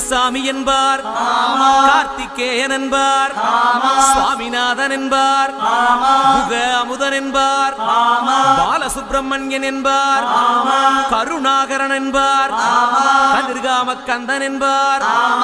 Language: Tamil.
முனுசாமி என்பார், கார்த்திகேயன் என்பார், சுவாமிநாதன் என்பார், முக அமுதன் என்பார், பாலசுப்பிரமணியன் என்பார், கருணாகரன் என்பார், கதிர்காம கந்தன் என்பார்,